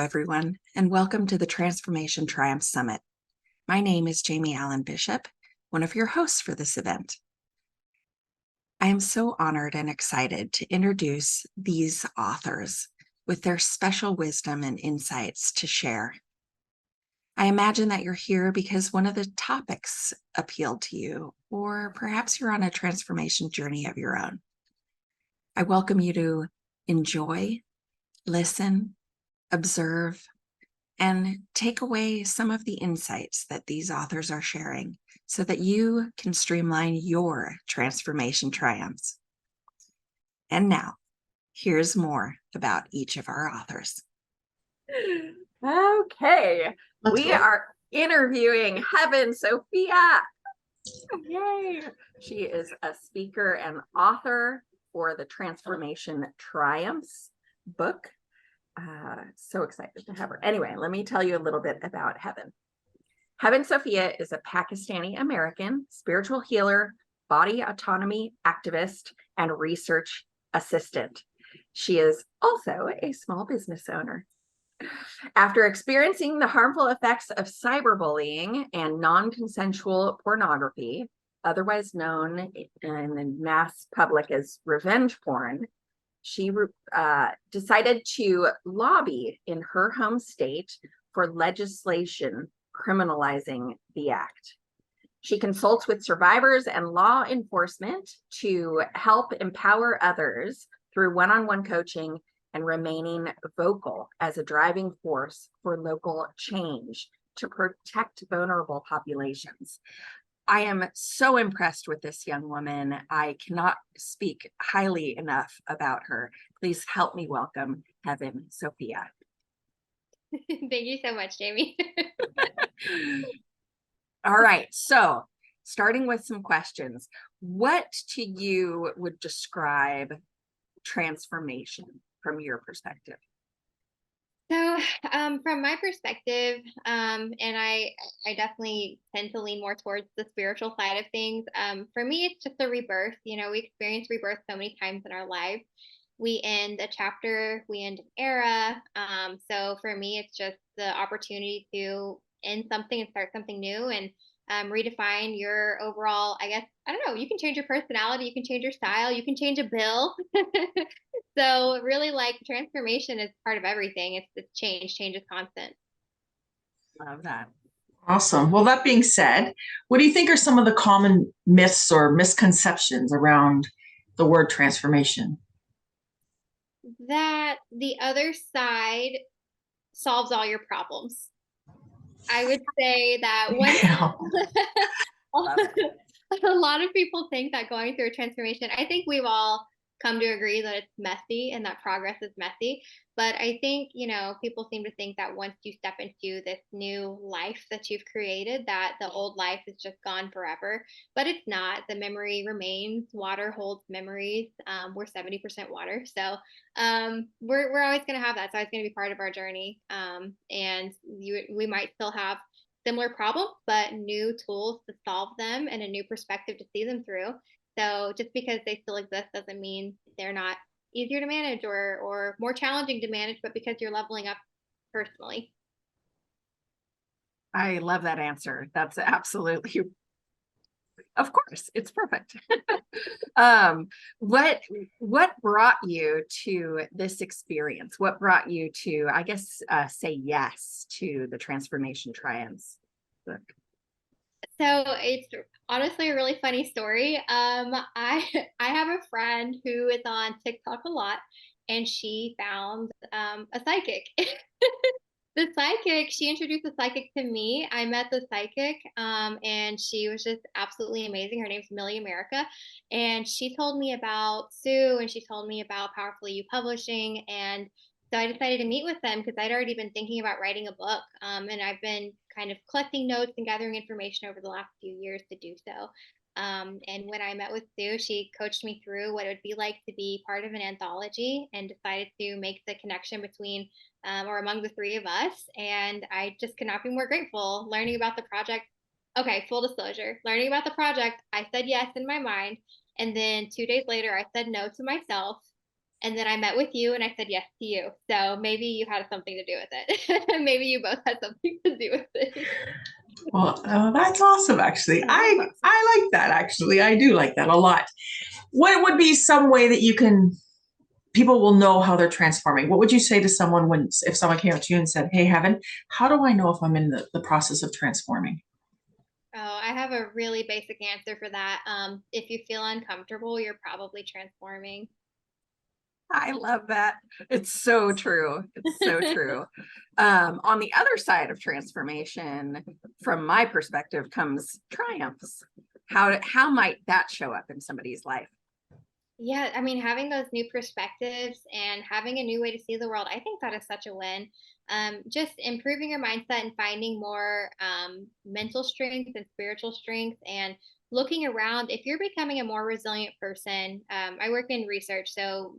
everyone, and welcome to the Transformation Triumph Summit. My name is Jamie Allen Bishop, one of your hosts for this event. I am so honored and excited to introduce these authors with their special wisdom and insights to share. I imagine that you're here because one of the topics appealed to you, or perhaps you're on a transformation journey of your own. I welcome you to enjoy, listen, observe, and take away some of the insights that these authors are sharing so that you can streamline your transformation triumphs. And now, here's more about each of our authors. Okay, we are interviewing Heaven Sofia. Yay! She is a speaker and author for the Transformation Triumphs book. So excited to have her. Anyway, let me tell you a little bit about Heaven. Heaven Sofia is a Pakistani-American spiritual healer, body autonomy activist, and research assistant. She is also a small business owner. After experiencing the harmful effects of cyberbullying and non-consensual pornography, otherwise known in the mass public as revenge porn, she decided to lobby in her home state for legislation criminalizing the act. She consults with survivors and law enforcement to help empower others through one-on-one coaching and remaining vocal as a driving force for local change to protect vulnerable populations. I am so impressed with this young woman. I cannot speak highly enough about her. Please help me welcome Heaven Sofia. Thank you so much, Jamie. All right, so starting with some questions. What to you would describe transformation from your perspective? So from my perspective, and I definitely tend to lean more towards the spiritual side of things. For me, it's just a rebirth. You know, we experience rebirth so many times in our life. We end a chapter, we end an era. So for me, it's just the opportunity to end something and start something new and redefine your overall, I guess, I don't know, you can change your personality, you can change your style, you can change a bill. So really, like, transformation is part of everything. It's change. Change is constant. Love that. Awesome. Well, that being said, what do you think are some of the common myths or misconceptions around the word transformation? That the other side solves all your problems. I would say that one. A lot of people think that going through a transformation, I think we've all come to agree that it's messy and that progress is messy. But I think, you know, people seem to think that once you step into this new life that you've created, that the old life is just gone forever. But it's not. The memory remains. Water holds memories. We're 70% water. So we're always going to have that. So it's going to be part of our journey. And we might still have similar problems, but new tools to solve them and a new perspective to see them through. So just because they still exist doesn't mean they're not easier to manage or more challenging to manage, but because you're leveling up personally. I love that answer. That's absolutely, of course, it's perfect. What brought you to this experience? What brought you to, I guess, say yes to the Transformation Triumphs book? So it's honestly a really funny story. I have a friend who is on TikTok a lot, and she found a psychic. The psychic, she introduced the psychic to me. I met the psychic, and she was just absolutely amazing. Her name's Millie America, and she told me about Sue, and she told me about Powerfully You Publishing, and so I decided to meet with them because I'd already been thinking about writing a book, and I've been kind of collecting notes and gathering information over the last few years to do so. And when I met with Sue, she coached me through what it would be like to be part of an anthology and decided to make the connection between or among the three of us. And I just could not be more grateful learning about the project. Okay, full disclosure, learning about the project, I said yes in my mind. And then 2 days later, I said no to myself. And then I met with you and I said yes to you. So maybe you had something to do with it. Maybe you both had something to do with it. Well, that's awesome, actually. I like that, actually. I do like that a lot. What would be some way that people will know how they're transforming? What would you say to someone if someone came up to you and said, hey, Heaven, how do I know if I'm in the process of transforming? Oh, I have a really basic answer for that. If you feel uncomfortable, you're probably transforming. I love that. It's so true. It's so true. On the other side of transformation, from my perspective, comes triumphs. How might that show up in somebody's life? Yeah, I mean, having those new perspectives and having a new way to see the world, I think that is such a win. Just improving your mindset and finding more mental strength and spiritual strength and looking around. If you're becoming a more resilient person, I work in research. So,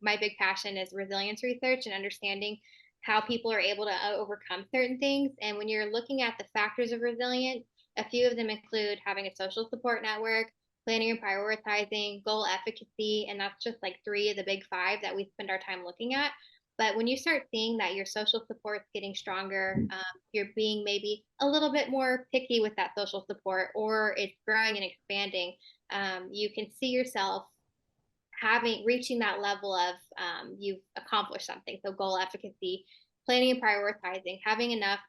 my big passion is resilience research and understanding how people are able to overcome certain things. And when you're looking at the factors of resilience, a few of them include having a social support network, planning and prioritizing, goal efficacy, and that's just like three of the big five that we spend our time looking at. But when you start seeing that your social support's getting stronger, you're being maybe a little bit more picky with that social support, or it's growing and expanding, you can see yourself reaching that level of you've accomplished something. So goal efficacy, planning and prioritizing, having enough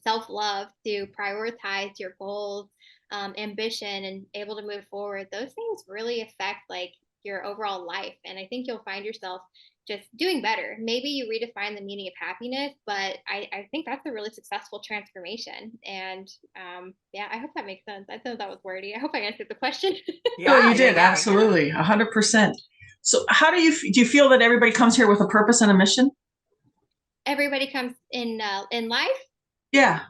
self-love to prioritize your goals, ambition, and able to move forward. Those things really affect like your overall life. And I think you'll find yourself just doing better. Maybe you redefine the meaning of happiness, but I think that's a really successful transformation. And yeah, I hope that makes sense. I thought that was wordy. I hope I answered the question. Yeah, you did. Absolutely. 100%. So do you feel that everybody comes here with a purpose and a mission? Everybody comes in life. Yeah.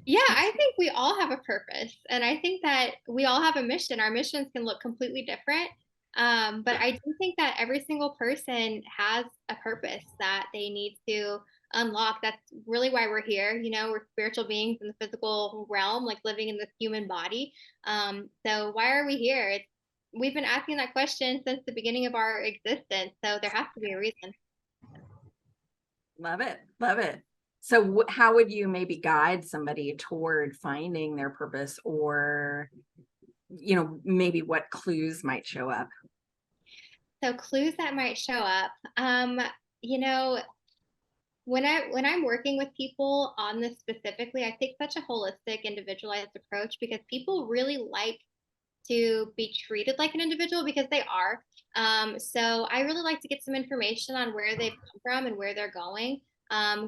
Yeah, I think we all have a purpose, and I think that we all have a mission. Our missions can look completely different, but I do think that every single person has a purpose that they need to unlock. That's really why we're here. We're spiritual beings in the physical realm, like living in this human body. So why are we here? We've been asking that question since the beginning of our existence, so there has to be a reason. Love it. Love it. So how would you maybe guide somebody toward finding their purpose, or, maybe what clues might show up? So clues that might show up. You know, when I'm working with people on this specifically, I take such a holistic, individualized approach because people really like to be treated like an individual because they are. So I really like to get some information on where they've come from and where they're going.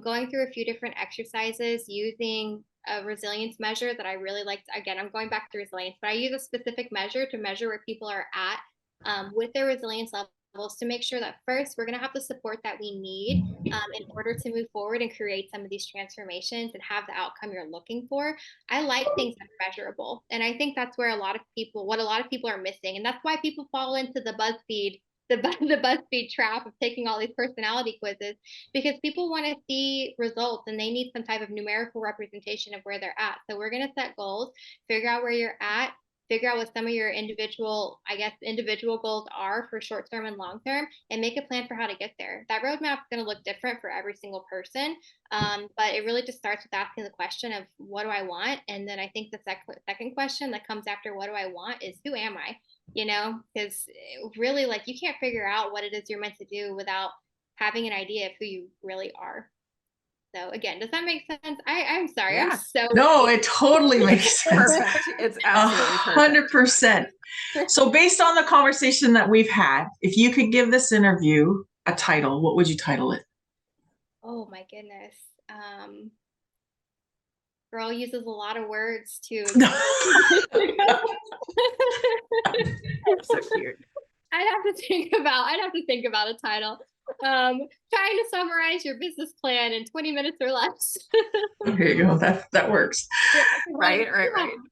Going through a few different exercises using a resilience measure that I really like. Again, I'm going back to resilience, but I use a specific measure to measure where people are at with their resilience levels to make sure that first we're going to have the support that we need in order to move forward and create some of these transformations and have the outcome you're looking for. I like things that are measurable, and I think that's where a lot of people are missing, and that's why people fall into the BuzzFeed trap of taking all these personality quizzes, because people want to see results and they need some type of numerical representation of where they're at. So we're going to set goals, figure out where you're at, figure out what some of your individual goals are for short term and long term, and make a plan for how to get there. That roadmap is going to look different for every single person, but it really just starts with asking the question of what do I want, and then I think the second question that comes after what do I want is who am I? Because really, like, you can't figure out what it is you're meant to do without having an idea of who you really are. So again, does that make sense? I'm sorry. Yeah. I'm so No, it totally makes sense. Perfect. It's absolutely perfect. 100%. So based on the conversation that we've had, if you could give this interview a title, what would you title it? Oh my goodness. Girl uses a lot of words to So cute. I'd have to think about a title. Trying to summarize your business plan in 20 minutes or less. There you go. That works. Right.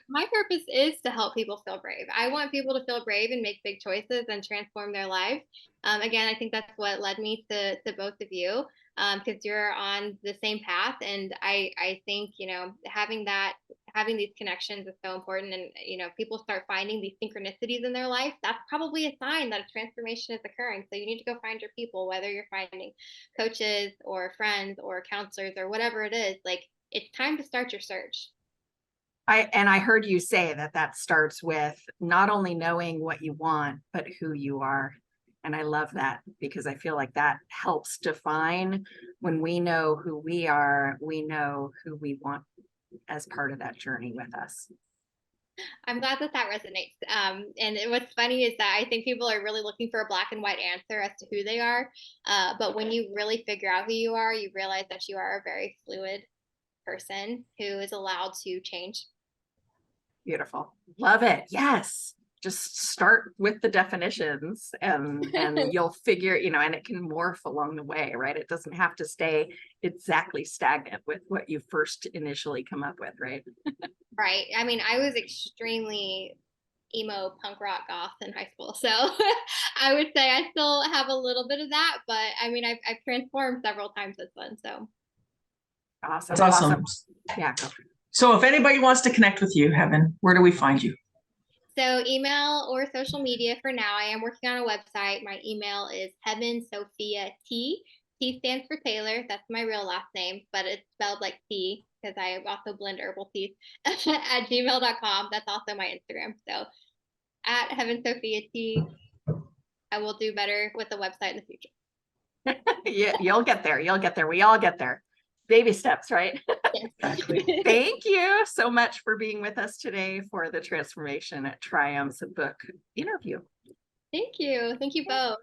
My purpose is to help people feel brave. I want people to feel brave and make big choices and transform their lives. Again, I think that's what led me to both of you, because you're on the same path. And I think, having that having these connections is so important. And, people start finding these synchronicities in their life. That's probably a sign that a transformation is occurring. So you need to go find your people, whether you're finding coaches or friends or counselors or whatever it is. Like, it's time to start your search. I heard you say that starts with not only knowing what you want, but who you are. And I love that, because I feel like that helps define, when we know who we are, we know who we want as part of that journey with us. I'm glad that resonates. And what's funny is that I think people are really looking for a black and white answer as to who they are. But when you really figure out who you are, you realize that you are a very fluid person who is allowed to change. Beautiful. Love it. Yes. Just start with the definitions and you'll figure, and it can morph along the way, right? It doesn't have to stay exactly stagnant with what you first initially come up with, right? Right. I mean, I was extremely emo punk rock goth in high school. So I would say I still have a little bit of that, but I mean, I've transformed several times since then. So awesome. That's awesome. Yeah. So if anybody wants to connect with you, Heaven, where do we find you? So email or social media for now. I am working on a website. My email is Heaven Sofia T. T stands for Taylor. That's my real last name, but it's spelled like T because I also blend herbal teas at gmail.com. That's also my Instagram. So at Heaven Sofia T. I will do better with the website in the future. Yeah, you'll get there. You'll get there. We all get there. Baby steps, right? Exactly. Thank you so much for being with us today for the Transformation Triumphs book interview. Thank you. Thank you both.